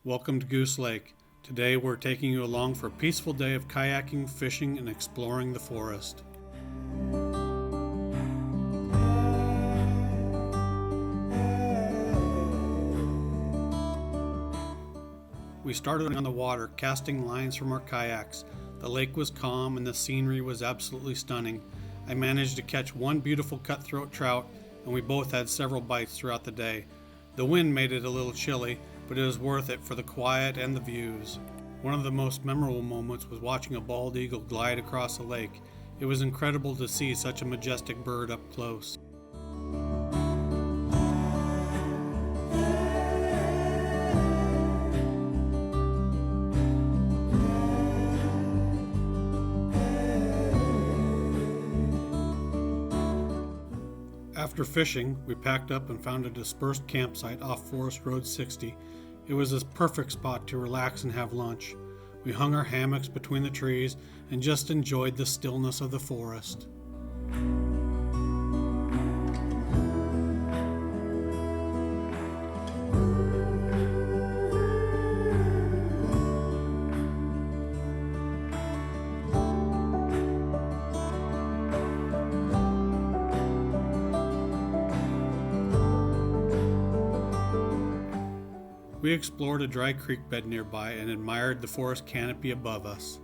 Welcome to Goose Lake. Today we're taking you along for a peaceful day of kayaking, fishing, and exploring the forest. We started on the water, casting lines from our kayaks. The lake was calm and the scenery was absolutely stunning. I managed to catch one beautiful cutthroat trout, and we both had several bites throughout the day. The wind made it a little chilly, but it was worth it for the quiet and the views. One of the most memorable moments was watching a bald eagle glide across the lake. It was incredible to see such a majestic bird up close. After fishing, we packed up and found a dispersed campsite off Forest Road 60. It was a perfect spot to relax and have lunch. We hung our hammocks between the trees and just enjoyed the stillness of the forest. We explored a dry creek bed nearby and admired the forest canopy above us.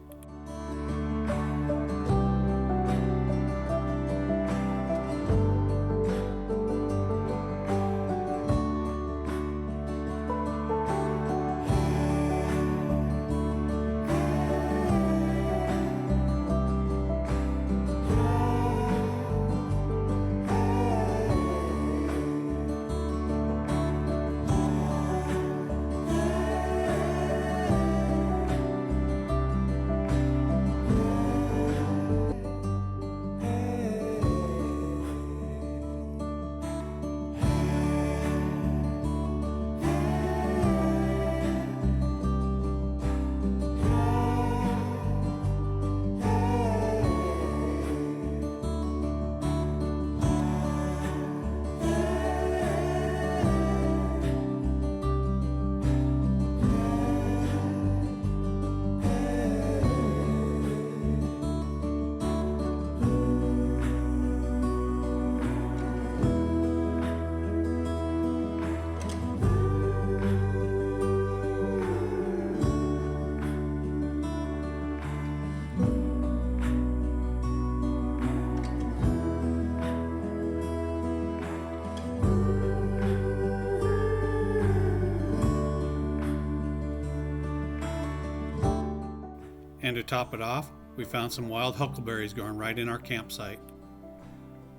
And to top it off, we found some wild huckleberries growing right in our campsite.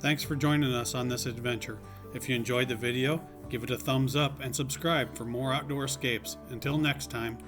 Thanks for joining us on this adventure. If you enjoyed the video, give it a thumbs up and subscribe for more outdoor escapes. Until next time.